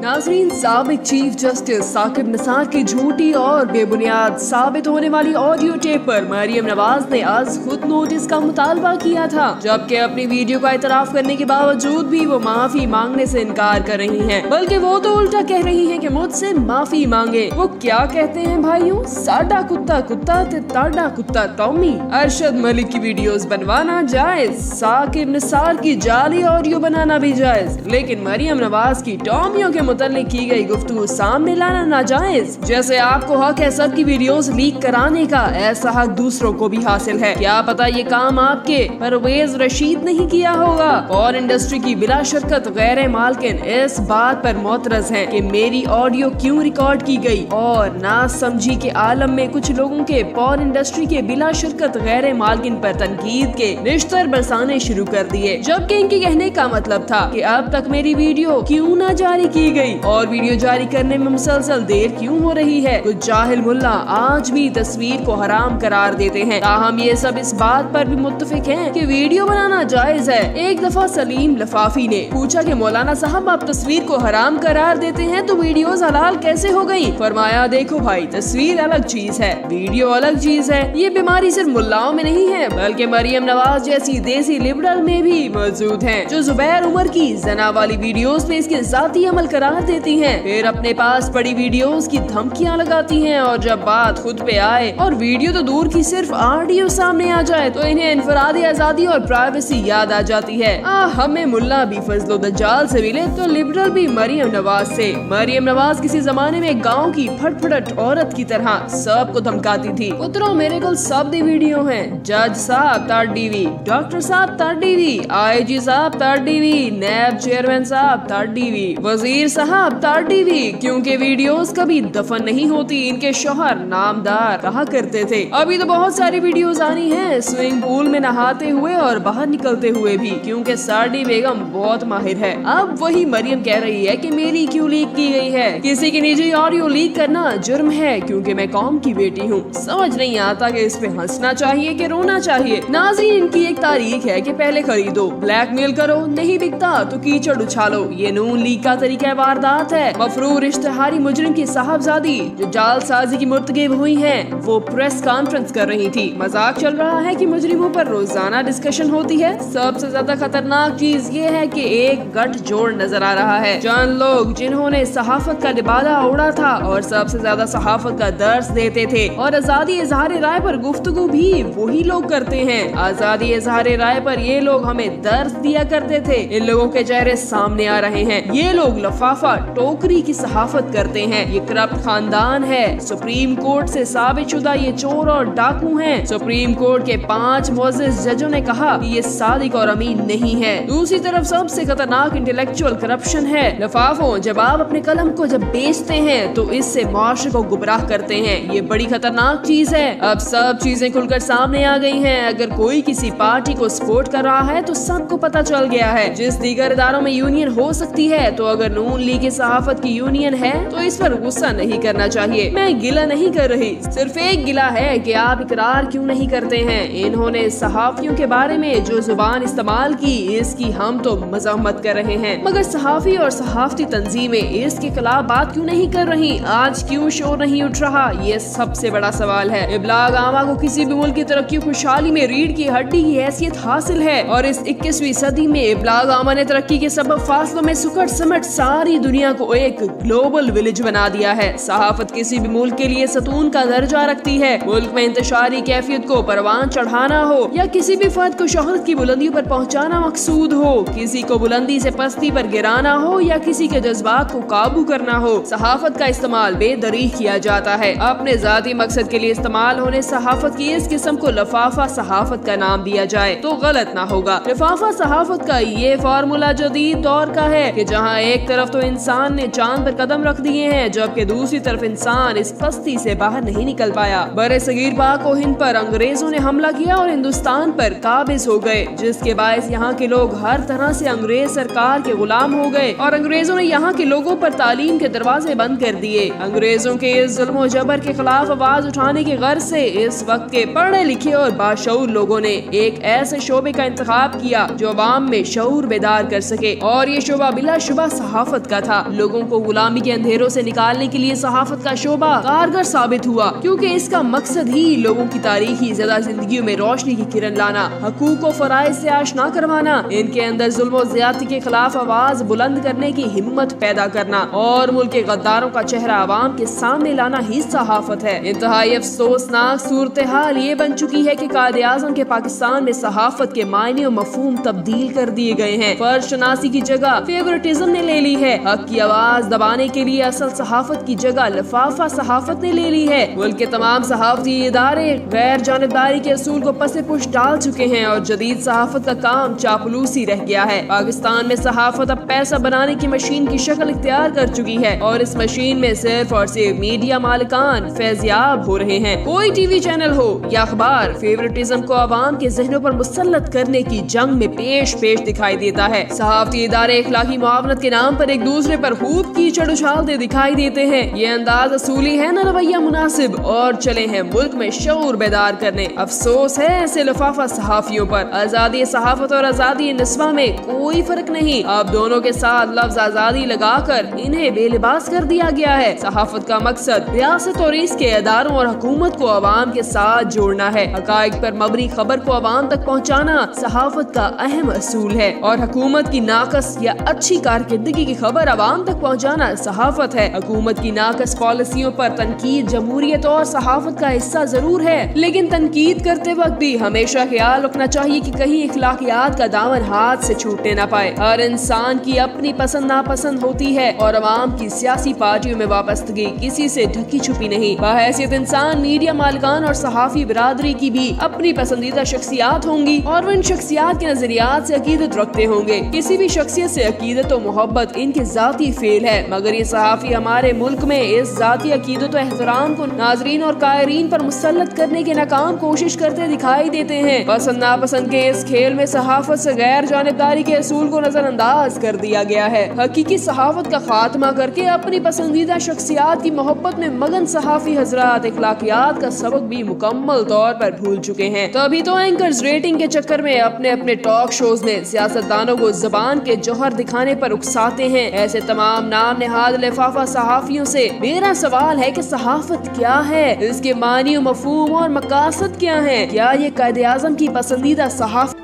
नाज़रीन, साबिक chief justice Saqib Nisar की झूठी और बेबुनियाद साबित होने वाली ऑडियो टेप पर मरियम नवाज ने आज खुद नोटिस का मुतालबा किया था, जबकि अपनी वीडियो का इतराफ करने के बावजूद भी वो माफी मांगने से इनकार कर रही हैं। बल्कि वो तो उल्टा कह रही हैं कि मुझसे माफी मांगे। वो क्या कहते हैं भाइयों? साडा कुत्ता कुत्ता ते ताडा कुत्ता टॉमी। अरशद मलिक की वीडियोस बनवाना जायज, साकिब निसार की जाली ऑडियो बनाना भी जायज, लेकिन मरियम नवाज की टॉमियों के मुतालिक की गई गुफ्तगू सामने लाना नाजायज। जैसे आपको हक है सबकी वीडियोस लीक कराने का, ऐसा हक दूसरों को भी हासिल है। क्या पता ये काम आपके परवेज रशीद नहीं किया होगा। और इंडस्ट्री की बिला शिरकत गैर मालकिन इस बात पर मोतरज हैं कि मेरी ऑडियो क्यों रिकॉर्ड की गई, और ना समझी के आलम में कुछ लोगों के पॉर्न इंडस्ट्री के बिला शिरकत गैर मालकिन पर तनकीद के निश्तर बरसाने शुरू कर दिए, जबकि इनके कहने का मतलब था कि अब तक मेरी वीडियो क्यों ना जारी की गई और वीडियो जारी करने में मुसलसल देर क्यों हो रही है। कुछ जाहिल मुल्ला आज भी तस्वीर को हराम करार देते हैं, ताहम ये सब इस बात पर भी मुत्तफिक हैं कि वीडियो बनाना जायज है। एक दफा सलीम लफाफी ने पूछा कि मौलाना साहब आप तस्वीर को हराम करार देते हैं तो वीडियोस हलाल कैसे हो गई? फरमाया देखो भाई, तस्वीर अलग चीज है, वीडियो अलग चीज है। ये बीमारी सिर्फ मुल्लाओं में नहीं है, बल्कि मरियम नवाज जैसी देसी लिबरल में भी मौजूद है, जो जुबैर उमर की जना वाली वीडियोस पे इसके जाती अमल करार देती हैं, फिर अपने पास पड़ी वीडियोस की धमकियां लगाती हैं, और जब बात खुद पे आए और वीडियो तो दूर की सिर्फ ऑडियो सामने आ जाए तो इन्हें इनफरादी आजादी और प्राइवेसी याद आ जाती है। हमें मुल्ला भी फजलो दज्जाल से मिले तो लिबरल भी मरियम नवाज से। मरियम नवाज किसी जमाने में गाँव की फटफटट औरत की तरह सबको धमकाती थी। उतरो मेरे को सब दी वीडियो है, जज साहब ताडीवी, डॉक्टर साहब ताडीवी, IG साहब ताडीवी, नैब चेयरमैन साहब ताडीवी, वजीर साहब ताडीवी, क्योंकि वीडियोस कभी दफन नहीं होती। इनके शौहर नामदार कहा करते थे। अभी तो बहुत सारी वीडियोस आनी है स्विमिंग पूल में नहाते हुए और बाहर निकलते हुए भी, क्योंकि साडी बेगम बहुत माहिर है। अब वही मरियम कह रही है कि मेरी क्यों लीक की गई है। किसी की निजी ऑडियो लीक करना जुर्म है, क्योंकि मैं कौम की बेटी हूँ। समझ नहीं आता कि इस पे हंसना चाहिए कि रोना चाहिए। नाज़रीन, इनकी एक तारीख है कि पहले खरीदो, ब्लैकमेल करो, नहीं बिकता तो कीचड़ उछालो। ये नून लीग का तरीका वारदात है। मफरूर इश्तिहारी मुजरिम की साहबजादी जो जालसाजी की मुर्तकिब हुई हैं, वो प्रेस कॉन्फ्रेंस कर रही थी। मजाक चल रहा है कि मुजरिमों पर रोजाना डिस्कशन होती है। सबसे ज्यादा खतरनाक चीज ये है कि एक गठजोड़ नजर आ रहा है। चंद लोग जिन्होंने सहाफत का लिबादा उड़ा था और सबसे ज्यादा सहाफत का दर्स देते थे, और आजादी इजहार राय पर गुफ्तगू भी वही लोग करते हैं। आजादी इजहार राय पर ये लोग हमें दर्स दिया करते थे। इन लोगों के चेहरे सामने आ रहे हैं। ये लोग लफाफा टोकरी की सहाफत करते हैं। ये करप्ट खानदान है। सुप्रीम कोर्ट से साबित शुदा ये चोर और डाकू हैं। सुप्रीम कोर्ट के 5 मुअज़्ज़िज़ जजों ने कहा कि ये सादिक और अमीन नहीं है। दूसरी तरफ सबसे खतरनाक इंटेलेक्चुअल करप्शन है। लफाफों, जब आप अपने कलम को जब बेचते हैं तो इससे मुआशरे को गुमराह करते हैं। ये बड़ी खतरनाक चीज है। अब सब चीजें खुलकर सामने आ गई हैं। अगर कोई किसी पार्टी को सपोर्ट कर रहा है तो सबको पता चल गया है। जिस दीगर इदारों में यूनियन हो सकती है, तो अगर नून लीग की सहाफत की यूनियन है तो इस पर गुस्सा नहीं करना चाहिए। मैं गिला नहीं कर रही, सिर्फ एक गिला है कि आप इकरार क्यों नहीं करते हैं। इन्होंने सहाफियों के बारे में जो जुबान इस्तेमाल की, इसकी हम तो मजम्मत कर रहे हैं, मगर सहाफी और सहाफती तंजीमें इसके खिलाफ बात क्यों नहीं कर रही? आज क्यों शोर नहीं उठ रहा? ये सबसे बड़ा सवाल है। इब्लाग आमा को किसी भी मुल्क की तरक्की खुशहाली में रीढ़ की हड्डी की हैसियत हासिल है, और इस 21वीं सदी में इब्लाग आमा ने तरक्की के सबब फासलों में सुकड़ समट सारी दुनिया को एक ग्लोबल विलेज बना दिया है। सहाफत किसी भी मुल्क के लिए सतून का दर्जा रखती है। मुल्क में इंतशारी कैफियत को परवान चढ़ाना हो या किसी भी फर्द को शोहरत की बुलंदियों पर पहुंचाना मकसूद हो, किसी को बुलंदी से पस्ती पर गिराना हो या किसी के जज्बात को काबू करना हो, सहाफत का इस्तेमाल बेदरीह किया जाता है। अपने जाती मकसद के लिए इस्तेमाल होने सहाफत की इस किस्म को लफाफा सहाफत का नाम दिया जाए तो गलत ना होगा। लफाफा सहाफत का ये फार्मूला जदीद दौर का है कि जहाँ एक तरफ तो इंसान ने चांद पर कदम रख दिए हैं, जबकि दूसरी तरफ इंसान इस पस्ती से बाहर नहीं निकल पाया। बरे सगीर पाक और हिंद पर अंग्रेजों ने हमला किया और हिंदुस्तान पर काबिज हो गए, जिसके बायस यहाँ के लोग हर तरह से अंग्रेज सरकार के गुलाम हो गए, और अंग्रेजों ने यहाँ के लोगों पर तालीम के दरवाजे बंद कर दिए। अंग्रेजों के इस जुल्म और जबर के खिलाफ आवाज उठाने की गर्ज से इस वक्त के पढ़े लिखे और बाशऊर लोगों ने एक ऐसे शोबे का इंतखाब किया जो अवाम में शऊर बेदार कर सके, और ये शोबा बिला शुबा सहाफत का था। लोगों को गुलामी के अंधेरों से निकालने के लिए सहाफत का शोबा कारगर साबित हुआ, क्योंकि इसका मकसद ही लोगों की तारीखी ज़िंदा जिंदगियों में रोशनी की किरण लाना, हकूक और फराइज से आशना करवाना, इनके अंदर जुल्म और ज़्यादती के खिलाफ आवाज बुलंद करने की हिम्मत पैदा करना और मुल्क के गद्दारों का चेहरा आवाम के सामने लाना ही सहाफत है। इंतहाई अफसोसनाक सूरत हाल ये बन चुकी है कि कायदे आज़म के पाकिस्तान में सहाफत के मायने और मफहूम तब्दील कर दिए गए हैं। फर्ज शनासी की जगह फेवरेटिज्म ने ले ली है। हक की आवाज दबाने के लिए असल सहाफत की जगह लिफाफा सहाफत ने ले ली है। मुल्क के तमाम सहाफती इदारे गैर जानिबदारी के असूल को पसे पुश डाल चुके हैं और जदीद सहाफत का काम चापलूसी रह गया है। पाकिस्तान में सहाफत अब पैसा बनाने की मशीन की शक्ल इख्तियार कर चुकी है और इस मशीन में सिर्फ और सिर्फ मीडिया मालिकान फैजियाब हो रहे हैं। कोई टीवी चैनल हो या अखबार फेवरेटिज्म को आवाम के जहनों पर मुसल्लत करने की जंग में पेश दिखाई देता है। सहाफती इदारे इखलाकी मुआवनत के नाम पर एक दूसरे पर खूब कीचड़ उछालते दिखाई देते हैं। ये अंदाज असूली है न रवैया मुनासिब और चले हैं मुल्क में शऊर बेदार करने। अफसोस है ऐसे लिफाफा सहाफियों पर। आजादी सहाफत और आजादी निस्वा में कोई फर्क नहीं। अब दोनों के साथ लफ्ज आजादी लगाकर इन्हें बेलिबास कर दिया गया है। सहाफत का मकसद रियासत और इसके इदारों और हुकूमत को अवाम के साथ जोड़ना है। हकाइक पर मबनी खबर को अवाम तक पहुँचाना सहाफत का अहम असूल है और हुकूमत की नाकस या अच्छी कारकर्दगी की खबर अवाम तक पहुँचाना सहाफत है। हुकूमत की नाकस पॉलिसियों पर तनकीद जमहूरियत और सहाफत का हिस्सा जरूर है, लेकिन तनकीद करते वक्त भी हमेशा ख्याल रखना चाहिए कि कहीं इखलाकियात का दामन हाथ से छूटने न पाए। हर इंसान की अपनी पसंद नापसंद होती है और अवाम की सियासी पार्टियों में वाबस्तगी किसी से ढकी छुपी नहीं। बहैसियत इंसान मीडिया मालिकान और सहाफी बिरादरी की भी अपनी पसंदीदा शख्सियात होंगी और वो इन शख्सियात के नजरियात से अकीदत रखते होंगे। किसी भी शख्सियत से अकीदत और मोहब्बत इनके जाती फेल है, मगर ये सहाफी हमारे मुल्क में इस जाती अकीदत और एहतराम को नाजरीन और कायरीन पर मुसल्लत करने की नाकाम कोशिश करते दिखाई देते हैं। पसंद नापसंद के इस खेल में सहाफत से गैर जानिबदारी के असूल को नजरअंदाज कर दिया गया है। हकीकी सहाफत का खात्मा करके अपनी पसंदीदा शख्सियात की मोहब्बत में मगन सहाफी हजरात इखलाकियात का सबक भी मुकम्मल तौर पर भूल चुके हैं। तभी तो एंकर्स रेटिंग के चक्कर में अपने अपने टॉक शोज में सियासतदानों को जबान के जौहर दिखाने पर उकसाते हैं। ऐसे तमाम नाम नेहाद लिफाफा सहाफियों से मेरा सवाल है कि सहाफत क्या है, इसके मानी मफहूम और मकासद क्या है? क्या ये कायदे आज़म की पसंदीदा सहाफत